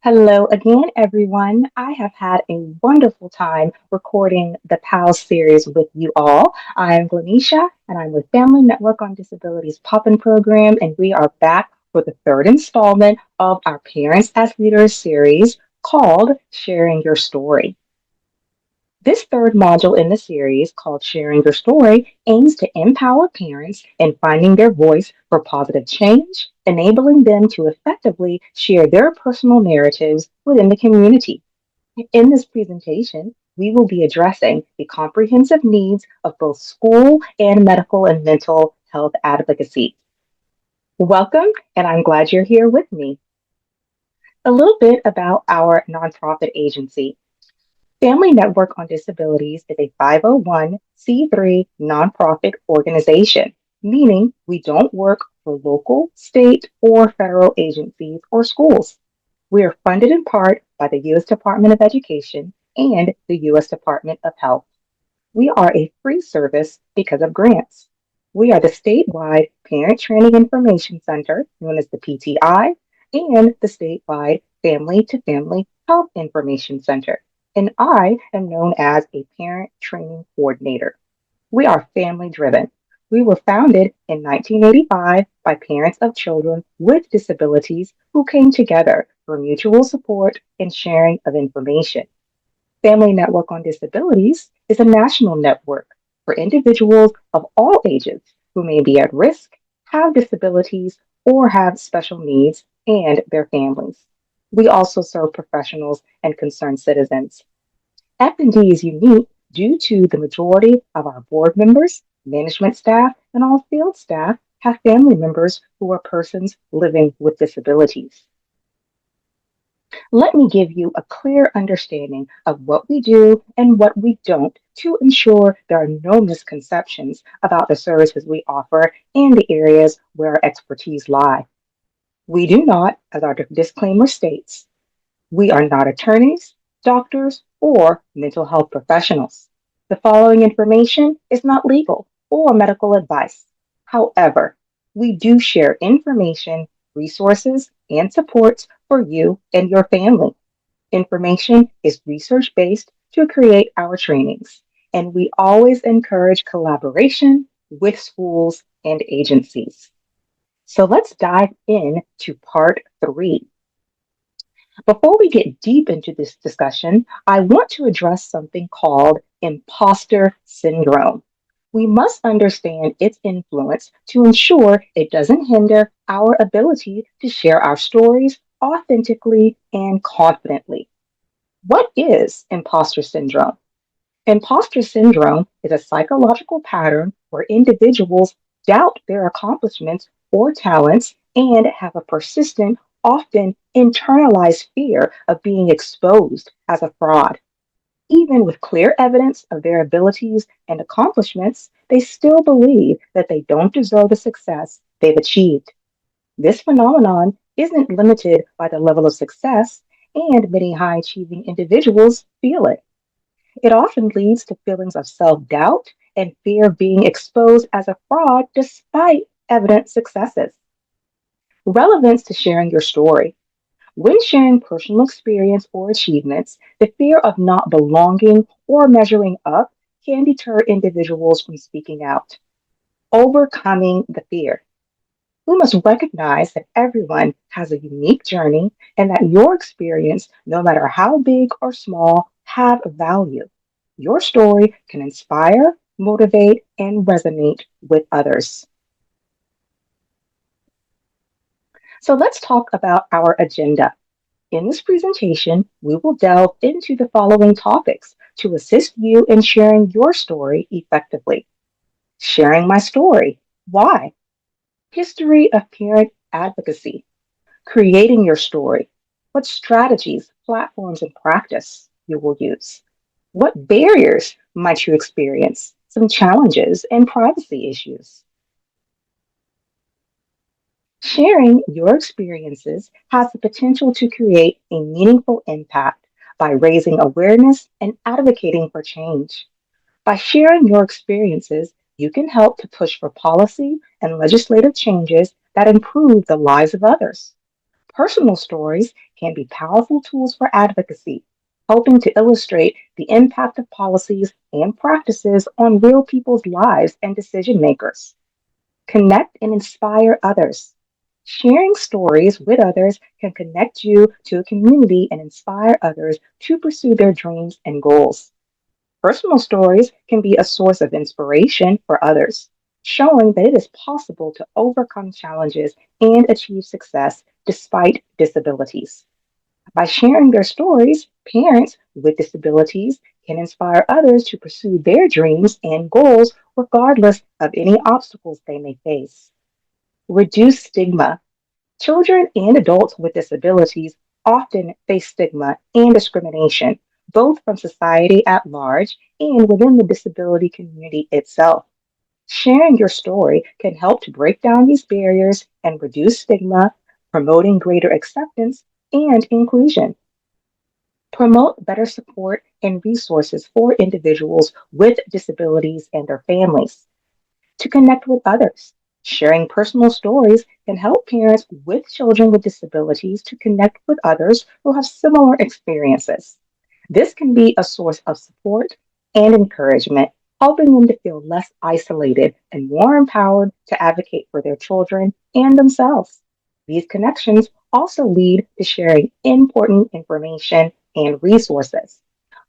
Hello again, everyone. I have had a wonderful time recording the PAL series with you all. I'm Glanisha, and I'm with Family Network on Disabilities Pop-In Program, and we are back for the third installment of our Parents as Leaders series called Sharing Your Story. This third module in the series, called Sharing Your Story, aims to empower parents in finding their voice for positive change, enabling them to effectively share their personal narratives within the community. In this presentation, we will be addressing the comprehensive needs of both school and medical and mental health advocacy. Welcome, and I'm glad you're here with me. A little bit about our nonprofit agency. Family Network on Disabilities is a 501(c)(3) nonprofit organization, meaning we don't work for local, state, or federal agencies or schools. We are funded in part by the U.S. Department of Education and the U.S. Department of Health. We are a free service because of grants. We are the statewide Parent Training Information Center, known as the PTI, and the statewide Family to Family Health Information Center. And I am known as a Parent Training Coordinator. We are family driven. We were founded in 1985 by parents of children with disabilities who came together for mutual support and sharing of information. Family Network on Disabilities is a national network for individuals of all ages who may be at risk, have disabilities, or have special needs, and their families. We also serve professionals and concerned citizens. F&D is unique due to the majority of our board members, management staff, and all field staff have family members who are persons living with disabilities. Let me give you a clear understanding of what we do and what we don't to ensure there are no misconceptions about the services we offer and the areas where our expertise lie. We do not, as our disclaimer states, we are not attorneys, doctors, or mental health professionals. The following information is not legal or medical advice. However, we do share information, resources, and supports for you and your family. Information is research based to create our trainings, and we always encourage collaboration with schools and agencies. So let's dive in to part three. Before we get deep into this discussion, I want to address something called imposter syndrome. We must understand its influence to ensure it doesn't hinder our ability to share our stories authentically and confidently. What is imposter syndrome? Imposter syndrome is a psychological pattern where individuals doubt their accomplishments or talents and have a persistent, often internalized fear of being exposed as a fraud. Even with clear evidence of their abilities and accomplishments, they still believe that they don't deserve the success they've achieved. This phenomenon isn't limited by the level of success, and many high achieving individuals feel it. It often leads to feelings of self doubt and fear of being exposed as a fraud despite evident successes. Relevance to sharing your story. When sharing personal experience or achievements, the fear of not belonging or measuring up can deter individuals from speaking out. Overcoming the fear. We must recognize that everyone has a unique journey and that your experience, no matter how big or small, have value. Your story can inspire, motivate, and resonate with others. So let's talk about our agenda. In this presentation, we will delve into the following topics to assist you in sharing your story effectively. Sharing my story. Why? History of parent advocacy. Creating your story. What strategies, platforms, and practice you will use. What barriers might you experience? Some challenges and privacy issues. Sharing your experiences has the potential to create a meaningful impact by raising awareness and advocating for change. By sharing your experiences, you can help to push for policy and legislative changes that improve the lives of others. Personal stories can be powerful tools for advocacy, helping to illustrate the impact of policies and practices on real people's lives and decision makers. Connect and inspire others. Sharing stories with others can connect you to a community and inspire others to pursue their dreams and goals. Personal stories can be a source of inspiration for others, showing that it is possible to overcome challenges and achieve success despite disabilities. By sharing their stories, parents with disabilities can inspire others to pursue their dreams and goals regardless of any obstacles they may face. Reduce stigma. Children and adults with disabilities often face stigma and discrimination, both from society at large and within the disability community itself. Sharing your story can help to break down these barriers and reduce stigma, promoting greater acceptance and inclusion. Promote better support and resources for individuals with disabilities and their families to connect with others. Sharing personal stories can help parents with children with disabilities to connect with others who have similar experiences. This can be a source of support and encouragement, helping them to feel less isolated and more empowered to advocate for their children and themselves. These connections also lead to sharing important information and resources.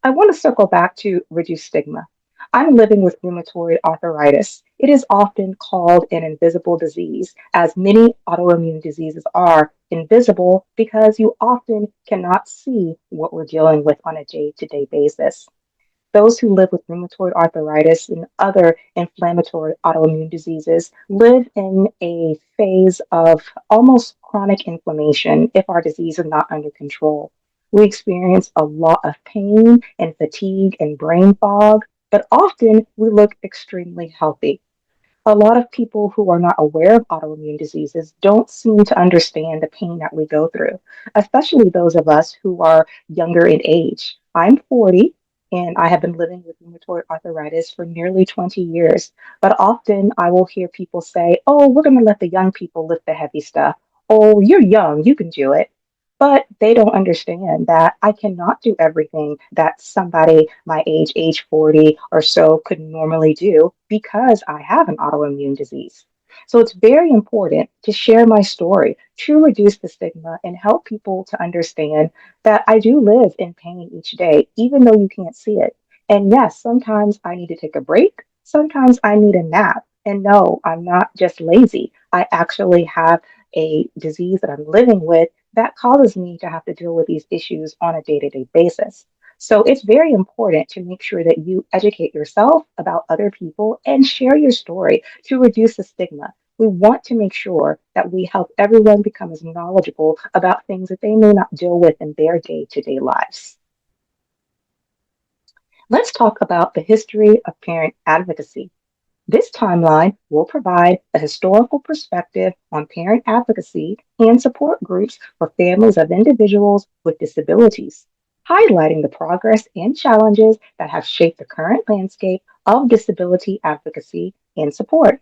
I want to circle back to reduce stigma. I'm living with rheumatoid arthritis. It is often called an invisible disease, as many autoimmune diseases are invisible because you often cannot see what we're dealing with on a day to day basis. Those who live with rheumatoid arthritis and other inflammatory autoimmune diseases live in a phase of almost chronic inflammation if our disease is not under control. We experience a lot of pain and fatigue and brain fog, but often we look extremely healthy. A lot of people who are not aware of autoimmune diseases don't seem to understand the pain that we go through, especially those of us who are younger in age. I'm 40 and I have been living with rheumatoid arthritis for nearly 20 years. But often I will hear people say, oh, we're going to let the young people lift the heavy stuff. Oh, you're young, you can do it. But they don't understand that I cannot do everything that somebody my age 40 or so, could normally do because I have an autoimmune disease. So it's very important to share my story to reduce the stigma and help people to understand that I do live in pain each day, even though you can't see it. And yes, sometimes I need to take a break. Sometimes I need a nap. And no, I'm not just lazy. I actually have a disease that I'm living with that causes me to have to deal with these issues on a day to day basis. So it's very important to make sure that you educate yourself about other people and share your story to reduce the stigma. We want to make sure that we help everyone become as knowledgeable about things that they may not deal with in their day to day lives. Let's talk about the history of parent advocacy. This timeline will provide a historical perspective on parent advocacy and support groups for families of individuals with disabilities, highlighting the progress and challenges that have shaped the current landscape of disability advocacy and support.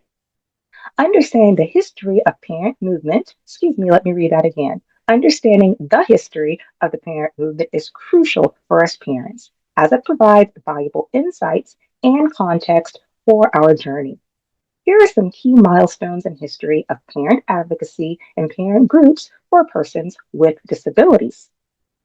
Understanding the history of parent movement, excuse me, let me read that again. Understanding the history of the parent movement is crucial for us parents, as it provides valuable insights and context for our journey. Here are some key milestones in history of parent advocacy and parent groups for persons with disabilities.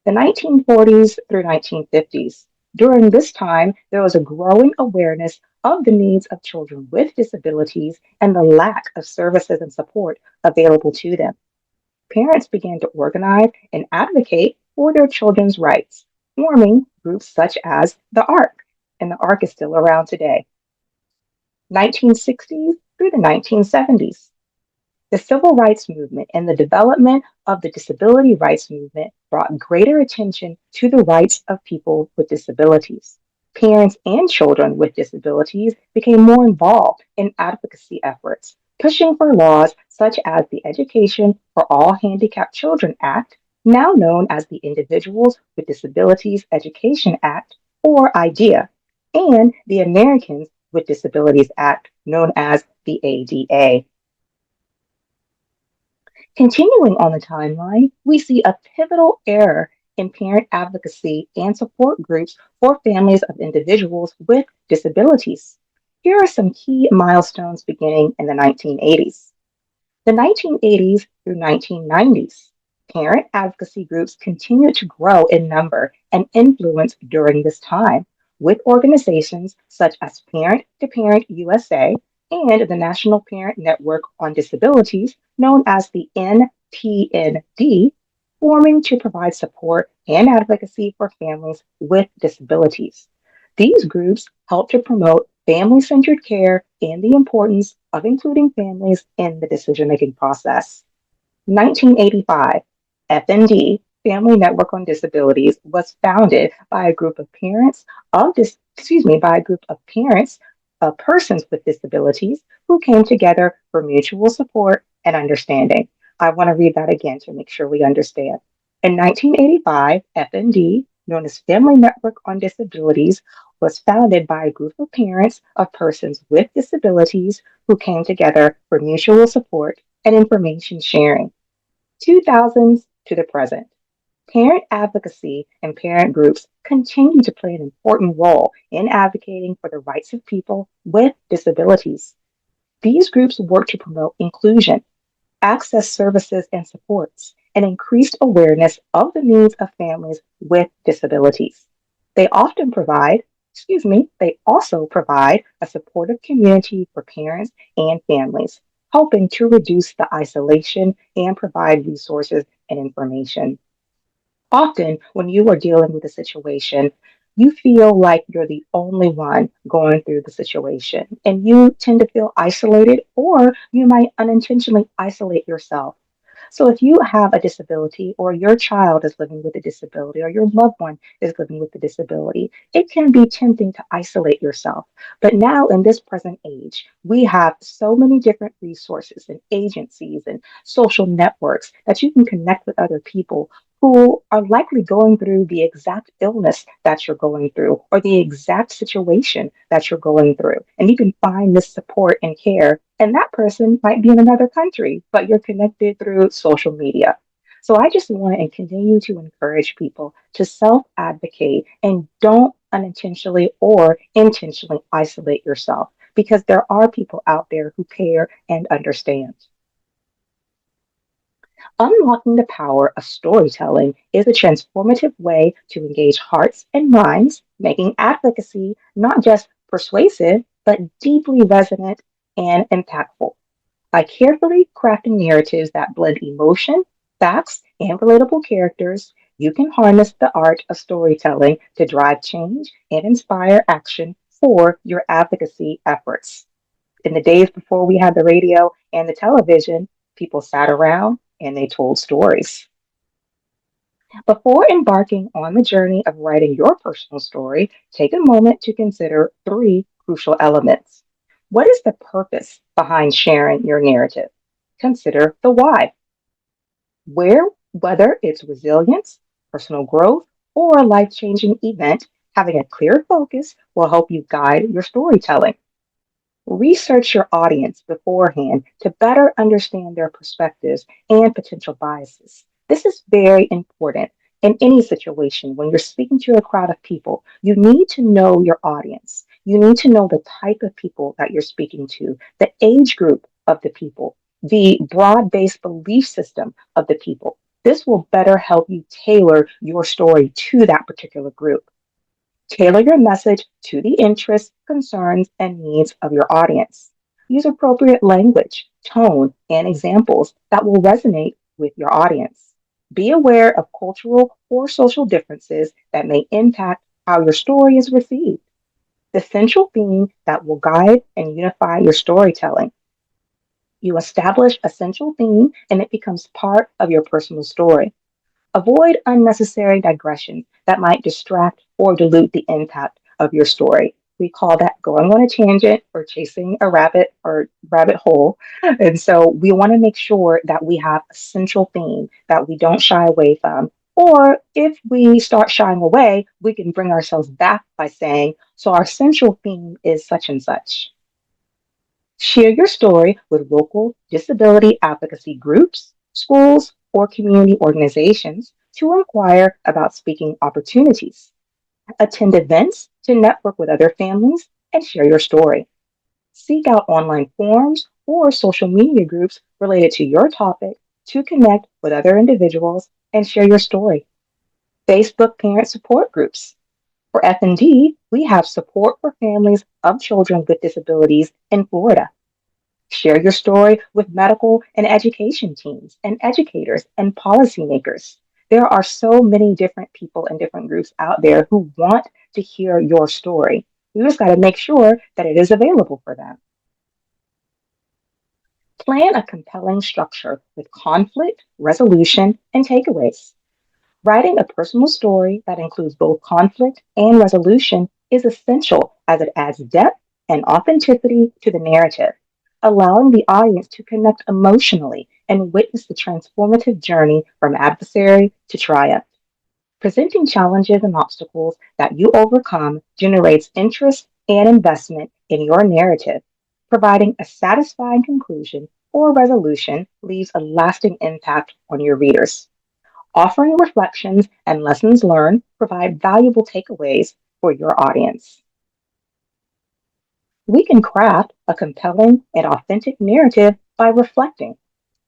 The 1940s through 1950s. During this time, there was a growing awareness of the needs of children with disabilities and the lack of services and support available to them. Parents began to organize and advocate for their children's rights, forming groups such as the ARC, and the ARC is still around today. 1960s through the 1970s. The civil rights movement and the development of the disability rights movement brought greater attention to the rights of people with disabilities. Parents and children with disabilities became more involved in advocacy efforts, pushing for laws such as the Education for All Handicapped Children Act, now known as the Individuals with Disabilities Education Act, or IDEA, and the Americans with Disabilities Act, known as the ADA. Continuing on the timeline, we see a pivotal era in parent advocacy and support groups for families of individuals with disabilities. Here are some key milestones beginning in the 1980s. The 1980s through 1990s. Parent advocacy groups continued to grow in number and influence during this time, with organizations such as Parent to Parent USA and the National Parent Network on Disabilities, known as the NPND, forming to provide support and advocacy for families with disabilities. These groups help to promote family centered care and the importance of including families in the decision making process. 1985, FND, Family Network on Disabilities, was founded by a group of by a group of parents of persons with disabilities who came together for mutual support and understanding. I want to read that again to make sure we understand. In 1985, FND, known as Family Network on Disabilities, was founded by a group of parents of persons with disabilities who came together for mutual support and information sharing. 2000s to the present. Parent advocacy and parent groups continue to play an important role in advocating for the rights of people with disabilities. These groups work to promote inclusion, access services and supports, and increased awareness of the needs of families with disabilities. They often provide, they also provide a supportive community for parents and families, helping to reduce the isolation and provide resources and information. Often, when you are dealing with a situation, you feel like you're the only one going through the situation, and you tend to feel isolated, or you might unintentionally isolate yourself. So, if you have a disability, or your child is living with a disability, or your loved one is living with a disability, it can be tempting to isolate yourself. But now, in this present age, we have so many different resources and agencies and social networks that you can connect with other people who are likely going through the exact illness that you're going through or the exact situation that you're going through. And you can find this support and care. And that person might be in another country, but you're connected through social media. So I just want to continue to encourage people to self advocate and don't unintentionally or intentionally isolate yourself because there are people out there who care and understand. Unlocking the power of storytelling is a transformative way to engage hearts and minds, making advocacy not just persuasive, but deeply resonant and impactful. By carefully crafting narratives that blend emotion, facts, and relatable characters, you can harness the art of storytelling to drive change and inspire action for your advocacy efforts. In the days before we had the radio and the television, people sat around and they told stories. Before embarking on the journey of writing your personal story, take a moment to consider three crucial elements. What is the purpose behind sharing your narrative? Consider the why. Whether it's resilience, personal growth, or a life changing event, having a clear focus will help you guide your storytelling. Research your audience beforehand to better understand their perspectives and potential biases. This is very important in any situation when you're speaking to a crowd of people. You need to know your audience. You need to know the type of people that you're speaking to, the age group of the people, the broad based belief system of the people. This will better help you tailor your story to that particular group. Tailor your message to the interests, concerns, and needs of your audience. Use appropriate language, tone, and examples that will resonate with your audience. Be aware of cultural or social differences that may impact how your story is received. The central theme that will guide and unify your storytelling. You establish a central theme and it becomes part of your personal story. Avoid unnecessary digressions that might distract or dilute the impact of your story. We call that going on a tangent or chasing a rabbit or rabbit hole. And so we want to make sure that we have a central theme that we don't shy away from. Or if we start shying away, we can bring ourselves back by saying, so our central theme is such and such. Share your story with local disability advocacy groups, schools, or community organizations to inquire about speaking opportunities. Attend events to network with other families and share your story. Seek out online forums or social media groups related to your topic to connect with other individuals and share your story. Facebook parent support groups. For F&D, we have support for families of children with disabilities in Florida. Share your story with medical and education teams and educators and policymakers. There are so many different people and different groups out there who want to hear your story. We just got to make sure that it is available for them. Plan a compelling structure with conflict, resolution, and takeaways. Writing a personal story that includes both conflict and resolution is essential as it adds depth and authenticity to the narrative, allowing the audience to connect emotionally and witness the transformative journey from adversary to triumph. Presenting challenges and obstacles that you overcome generates interest and investment in your narrative. Providing a satisfying conclusion or resolution leaves a lasting impact on your readers. Offering reflections and lessons learned provide valuable takeaways for your audience. We can craft a compelling and authentic narrative by reflecting.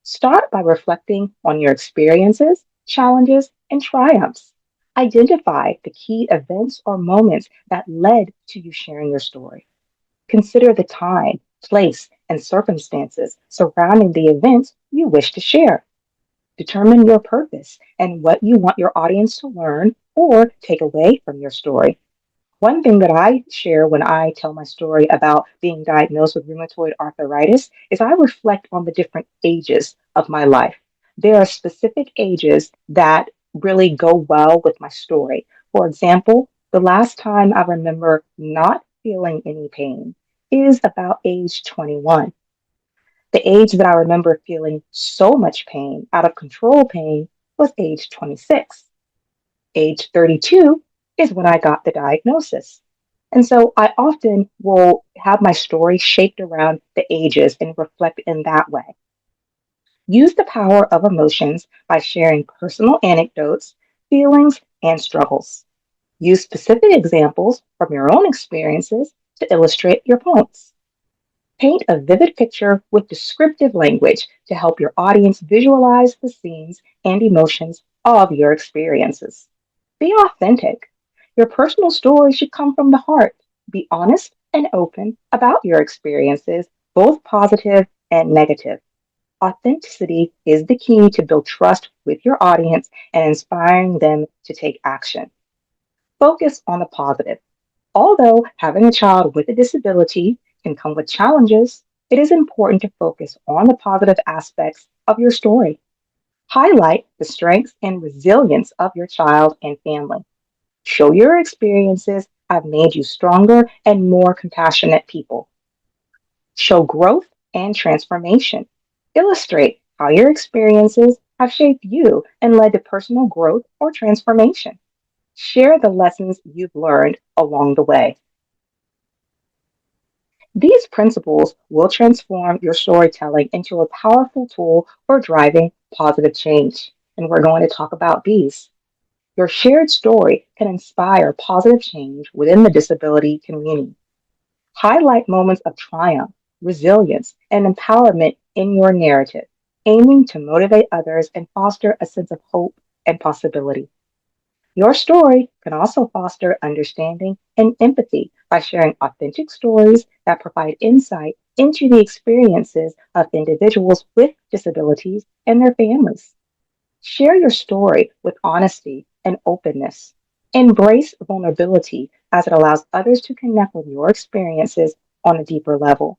Start by reflecting on your experiences, challenges, and triumphs. Identify the key events or moments that led to you sharing your story. Consider the time, place, and circumstances surrounding the events you wish to share. Determine your purpose and what you want your audience to learn or take away from your story. One thing that I share when I tell my story about being diagnosed with rheumatoid arthritis is I reflect on the different ages of my life. There are specific ages that really go well with my story. For example, the last time I remember not feeling any pain is about age 21. The age that I remember feeling so much pain, out of control pain, was age 26. Age 32 is when I got the diagnosis. And so I often will have my story shaped around the ages and reflect in that way. Use the power of emotions by sharing personal anecdotes, feelings, and struggles. Use specific examples from your own experiences to illustrate your points. Paint a vivid picture with descriptive language to help your audience visualize the scenes and emotions of your experiences. Be authentic. Your personal story should come from the heart. Be honest and open about your experiences, both positive and negative. Authenticity is the key to build trust with your audience and inspiring them to take action. Focus on the positive. Although having a child with a disability can come with challenges, it is important to focus on the positive aspects of your story. Highlight the strengths and resilience of your child and family. Show your experiences have made you stronger and more compassionate people. Show growth and transformation. Illustrate how your experiences have shaped you and led to personal growth or transformation. Share the lessons you've learned along the way. These principles will transform your storytelling into a powerful tool for driving positive change. And we're going to talk about these. Your shared story can inspire positive change within the disability community. Highlight moments of triumph, resilience, and empowerment in your narrative, aiming to motivate others and foster a sense of hope and possibility. Your story can also foster understanding and empathy by sharing authentic stories that provide insight into the experiences of individuals with disabilities and their families. Share your story with honesty and openness. Embrace vulnerability as it allows others to connect with your experiences on a deeper level.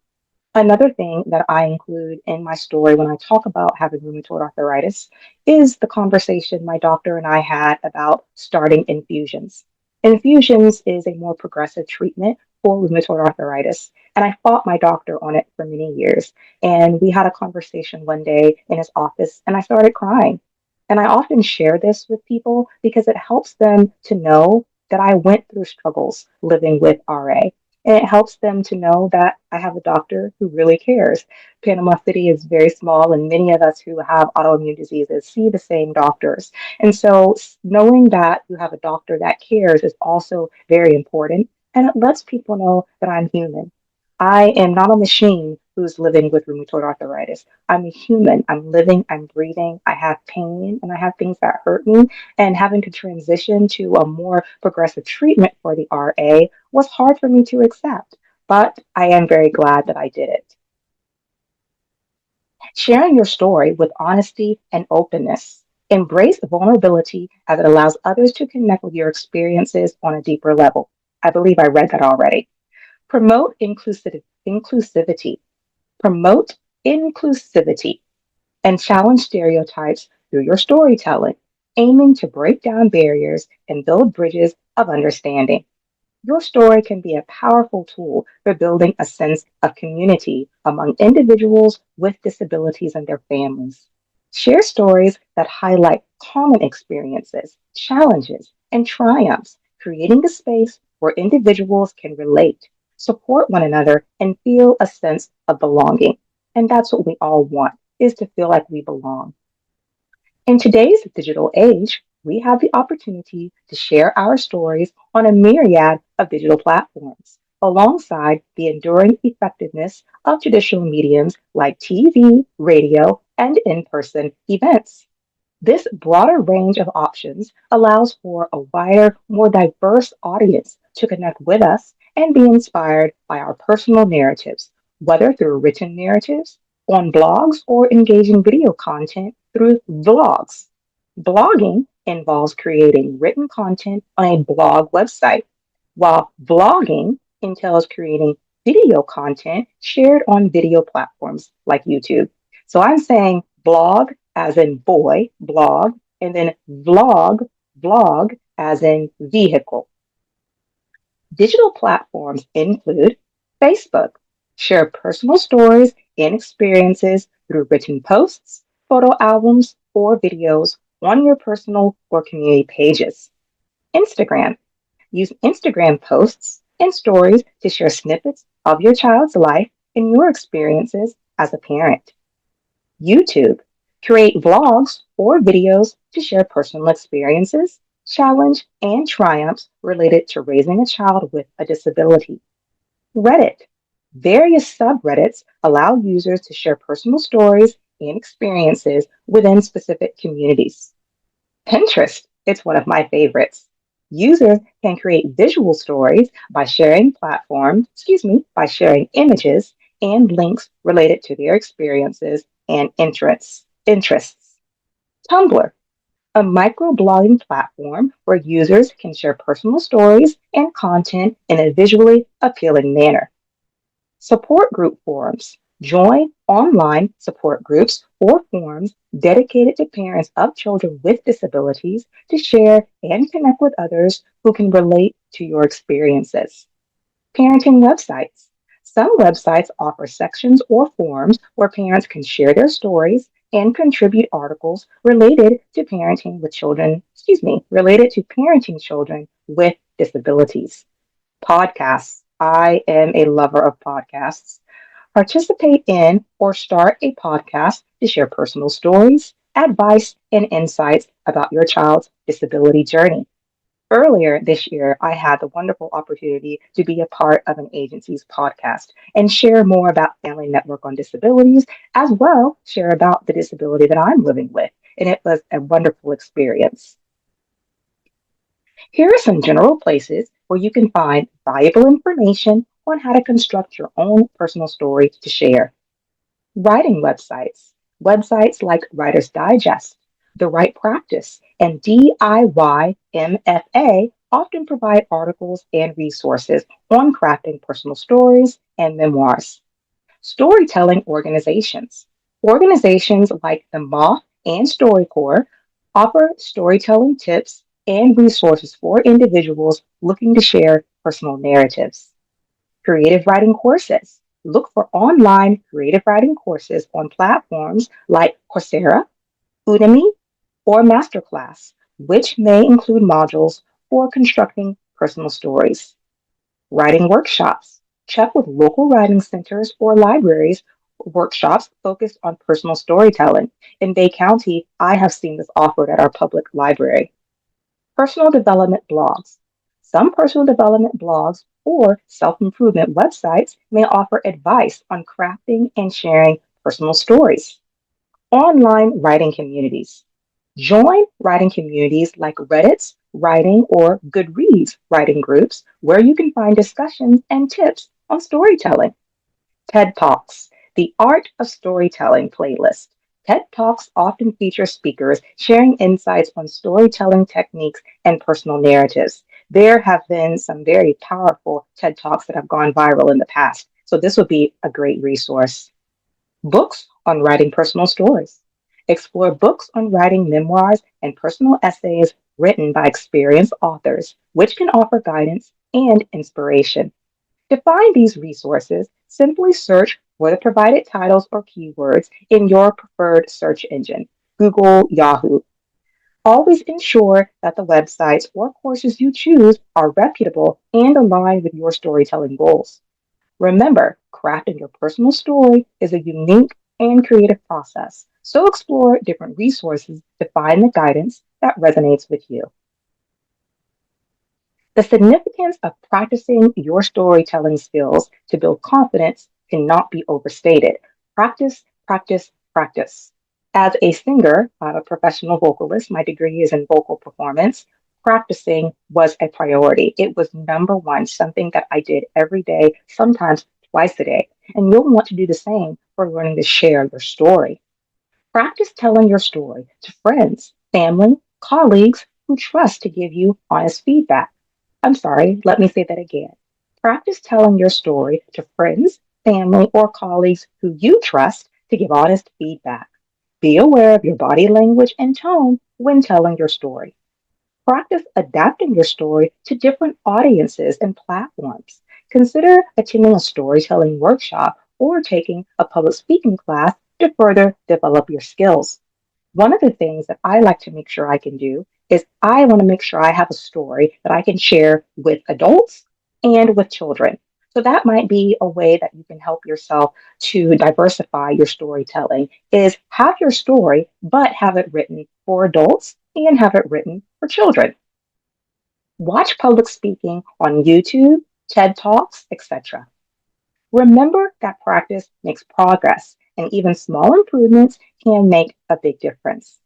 Another thing that I include in my story when I talk about having rheumatoid arthritis is the conversation my doctor and I had about starting infusions. Infusions is a more progressive treatment for rheumatoid arthritis, and I fought my doctor on it for many years. And we had a conversation one day in his office, and I started crying. And I often share this with people because it helps them to know that I went through struggles living with RA. And it helps them to know that I have a doctor who really cares. Panama City is very small, and many of us who have autoimmune diseases see the same doctors. And so, knowing that you have a doctor that cares is also very important. And it lets people know that I'm human. I am not a machine who's living with rheumatoid arthritis. I'm a human. I'm living, I'm breathing. I have pain and I have things that hurt me. And having to transition to a more progressive treatment for the RA was hard for me to accept. But I am very glad that I did it. Sharing your story with honesty and openness. Embrace vulnerability as it allows others to connect with your experiences on a deeper level. I believe I read that already. Promote inclusivity. Promote inclusivity and challenge stereotypes through your storytelling, aiming to break down barriers and build bridges of understanding. Your story can be a powerful tool for building a sense of community among individuals with disabilities and their families. Share stories that highlight common experiences, challenges, and triumphs, creating a space where individuals can relate, support one another, and feel a sense of belonging. And that's what we all want, is to feel like we belong. In today's digital age, we have the opportunity to share our stories on a myriad of digital platforms, alongside the enduring effectiveness of traditional mediums like TV, radio, and in person events. This broader range of options allows for a wider, more diverse audience to connect with us and be inspired by our personal narratives, whether through written narratives, on blogs, or engaging video content through vlogs. Blogging involves creating written content on a blog website, while vlogging entails creating video content shared on video platforms like YouTube. So I'm saying blog as in boy, blog, and then vlog as in vehicle. Digital platforms include Facebook, share personal stories and experiences through written posts, photo albums, or videos on your personal or community pages. Instagram, use Instagram posts and stories to share snippets of your child's life and your experiences as a parent. YouTube, create vlogs or videos to share personal experiences, challenge, and triumphs related to raising a child with a disability. Reddit, various subreddits allow users to share personal stories and experiences within specific communities. Pinterest, it's one of my favorites. Users can create visual stories by by sharing images and links related to their experiences and interests. Tumblr, a microblogging platform where users can share personal stories and content in a visually appealing manner. Support group forums. Join online support groups or forums dedicated to parents of children with disabilities to share and connect with others who can relate to your experiences. Parenting websites. Some websites offer sections or forums where parents can share their stories and contribute articles related to parenting children with disabilities. Podcasts. I am a lover of podcasts. Participate in or start a podcast to share personal stories, advice, and insights about your child's disability journey. Earlier this year, I had the wonderful opportunity to be a part of an agency's podcast and share more about Family Network on Disabilities, as well share about the disability that I'm living with. And it was a wonderful experience. Here are some general places where you can find valuable information on how to construct your own personal story to share. Writing websites. Websites like Writer's Digest, The Right Practice, and DIY MFA often provide articles and resources on crafting personal stories and memoirs. Storytelling organizations. Organizations like the Moth and StoryCorps offer storytelling tips and resources for individuals looking to share personal narratives. Creative writing courses. Look for online creative writing courses on platforms like Coursera, Udemy, or Masterclass, which may include modules for constructing personal stories. Writing workshops. Check with local writing centers or libraries workshops focused on personal storytelling. In Bay County, I have seen this offered at our public library. Personal development blogs. Some personal development blogs or self improvement websites may offer advice on crafting and sharing personal stories. Online writing communities. Join writing communities like Reddit's writing or Goodreads writing groups where you can find discussions and tips on storytelling. TED Talks, the Art of Storytelling playlist. TED Talks often feature speakers sharing insights on storytelling techniques and personal narratives. There have been some very powerful TED Talks that have gone viral in the past, so this would be a great resource. Books on writing personal stories. Explore books on writing memoirs and personal essays written by experienced authors, which can offer guidance and inspiration. To find these resources, simply search for the provided titles or keywords in your preferred search engine, Google, Yahoo. Always ensure that the websites or courses you choose are reputable and aligned with your storytelling goals. Remember, crafting your personal story is a unique and creative process, so explore different resources to find the guidance that resonates with you. The significance of practicing your storytelling skills to build confidence cannot be overstated. Practice, practice, practice. As a singer, I'm a professional vocalist. My degree is in vocal performance. Practicing was a priority. It was number one, something that I did every day, sometimes twice a day. And you'll want to do the same for learning to share your story. Practice telling your story to friends, family, colleagues who trust to give you honest feedback. I'm sorry, let me say that again. Practice telling your story to friends, family, or colleagues who you trust to give honest feedback. Be aware of your body language and tone when telling your story. Practice adapting your story to different audiences and platforms. Consider attending a storytelling workshop or taking a public speaking class to further develop your skills. One of the things that I like to make sure I can do is I want to make sure I have a story that I can share with adults and with children. So that might be a way that you can help yourself to diversify your storytelling is have your story, but have it written for adults and have it written for children. Watch public speaking on YouTube, TED Talks, etc. Remember that practice makes progress, and even small improvements can make a big difference.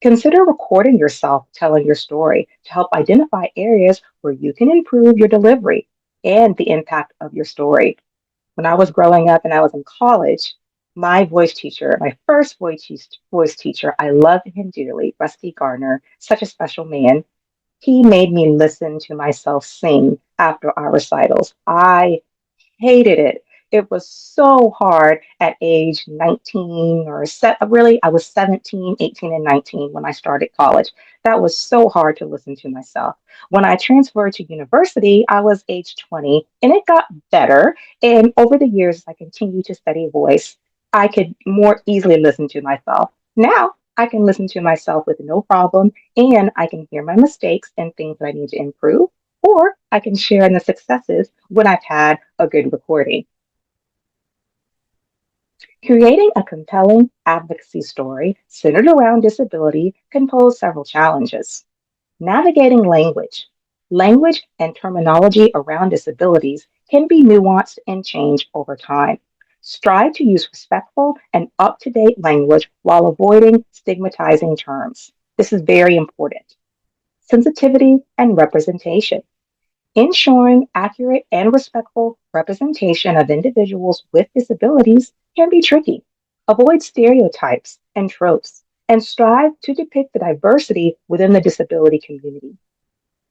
Consider recording yourself telling your story to help identify areas where you can improve your delivery and the impact of your story. When I was growing up and I was in college, my voice teacher, my first voice teacher, I loved him dearly, Rusty Garner, such a special man. He made me listen to myself sing after our recitals. I hated it. It was so hard at age 19 or really, I was 17, 18, and 19 when I started college. That was so hard to listen to myself. When I transferred to university, I was age 20 and it got better. And over the years, as I continued to study voice, I could more easily listen to myself. Now I can listen to myself with no problem and I can hear my mistakes and things that I need to improve or I can share in the successes when I've had a good recording. Creating a compelling advocacy story centered around disability can pose several challenges. Navigating language. Language and terminology around disabilities can be nuanced and change over time. Strive to use respectful and up to date language while avoiding stigmatizing terms. This is very important. Sensitivity and representation. Ensuring accurate and respectful representation of individuals with disabilities can be tricky. Avoid stereotypes and tropes and strive to depict the diversity within the disability community.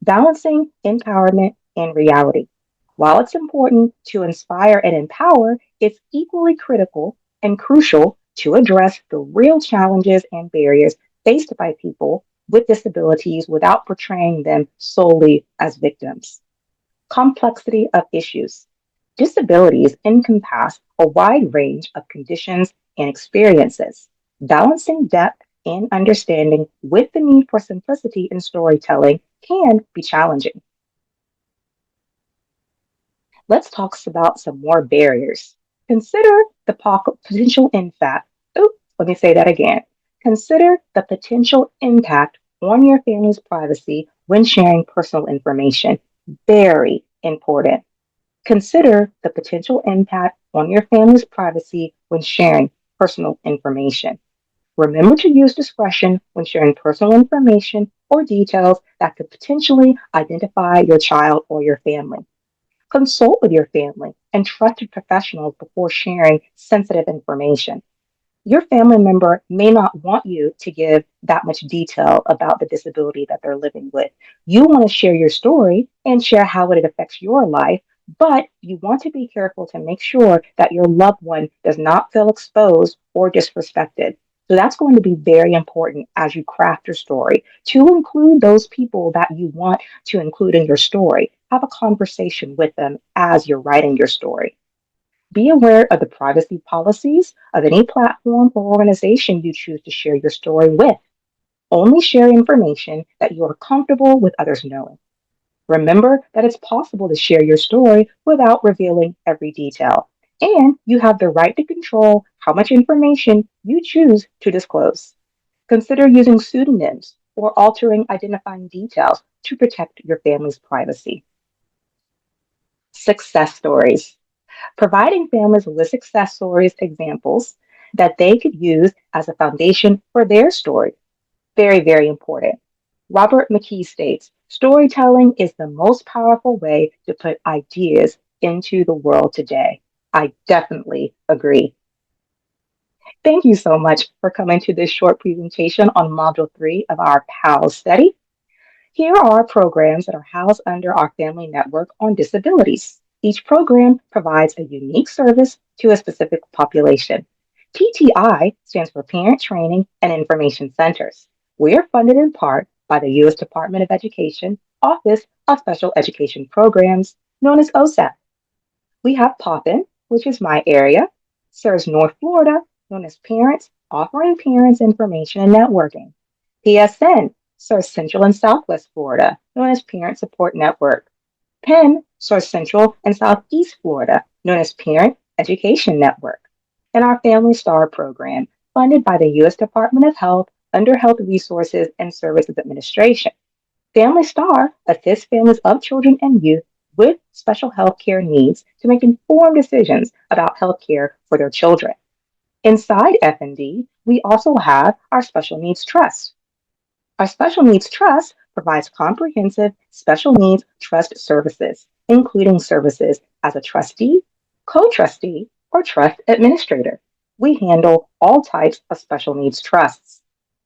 Balancing empowerment and reality. While it's important to inspire and empower, it's equally critical and crucial to address the real challenges and barriers faced by people with disabilities without portraying them solely as victims. Complexity of issues. Disabilities encompass a wide range of conditions and experiences. Balancing depth and understanding with the need for simplicity in storytelling can be challenging. Let's talk about some more barriers. Consider the potential impact. Oh, let me say that again. Consider the potential impact on your family's privacy when sharing personal information. Very important. Consider the potential impact on your family's privacy when sharing personal information. Remember to use discretion when sharing personal information or details that could potentially identify your child or your family. Consult with your family and trusted professionals before sharing sensitive information. Your family member may not want you to give that much detail about the disability that they're living with. You want to share your story and share how it affects your life, but you want to be careful to make sure that your loved one does not feel exposed or disrespected. So that's going to be very important as you craft your story to include those people that you want to include in your story. Have a conversation with them as you're writing your story. Be aware of the privacy policies of any platform or organization you choose to share your story with. Only share information that you are comfortable with others knowing. Remember that it's possible to share your story without revealing every detail, and you have the right to control how much information you choose to disclose. Consider using pseudonyms or altering identifying details to protect your family's privacy. Success stories. Providing families with success stories examples that they could use as a foundation for their story. Very, very important. Robert McKee states storytelling is the most powerful way to put ideas into the world today. I definitely agree. Thank you so much for coming to this short presentation on Module 3 of our PAL study. Here are programs that are housed under our family network on disabilities. Each program provides a unique service to a specific population. TTI stands for Parent Training and Information Centers. We are funded in part by the U.S. Department of Education Office of Special Education Programs, known as OSEP. We have Poppin, which is my area, serves North Florida, known as Parents, offering parents information and networking. PSN serves Central and Southwest Florida, known as Parent Support Network. Penn serves Central and Southeast Florida, known as Parent Education Network. And our Family Star program, funded by the U.S. Department of Health under Health Resources and Services Administration. Family Star assists families of children and youth with special health care needs to make informed decisions about health care for their children. Inside F&D, we also have our Special Needs Trust. Our Special Needs Trust provides comprehensive special needs trust services, including services as a trustee, co-trustee, or trust administrator. We handle all types of special needs trusts.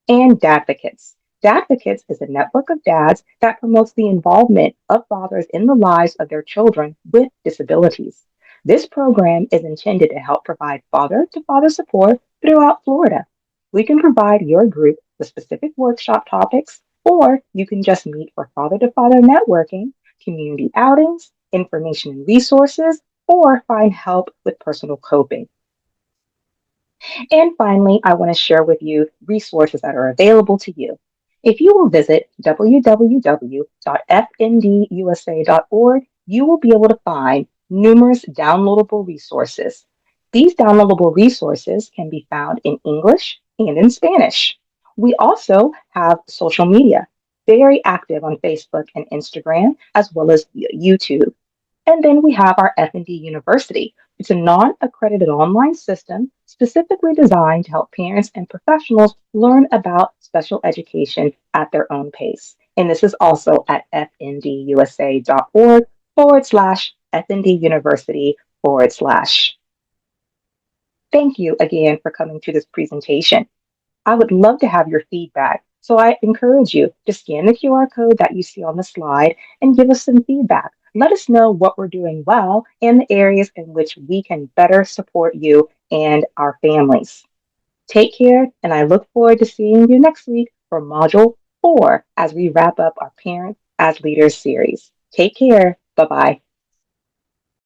And Dadvocates. Dadvocates is a network of dads that promotes the involvement of fathers in the lives of their children with disabilities. This program is intended to help provide father to father support throughout Florida. We can provide your group with specific workshop topics, or you can just meet for father to father networking, community outings, information and resources, or find help with personal coping. And finally, I want to share with you resources that are available to you. If you will visit www.fndusa.org, you will be able to find numerous downloadable resources. These downloadable resources can be found in English and in Spanish. We also have social media, very active on Facebook and Instagram, as well as YouTube. And then we have our F&D University. It's a non-accredited online system specifically designed to help parents and professionals learn about special education at their own pace. And this is also at fndusa.org/FND University /. Thank you again for coming to this presentation. I would love to have your feedback. So I encourage you to scan the QR code that you see on the slide and give us some feedback. Let us know what we're doing well and the areas in which we can better support you and our families. Take care, and I look forward to seeing you next week for Module 4 as we wrap up our Parents as Leaders series. Take care. Bye bye.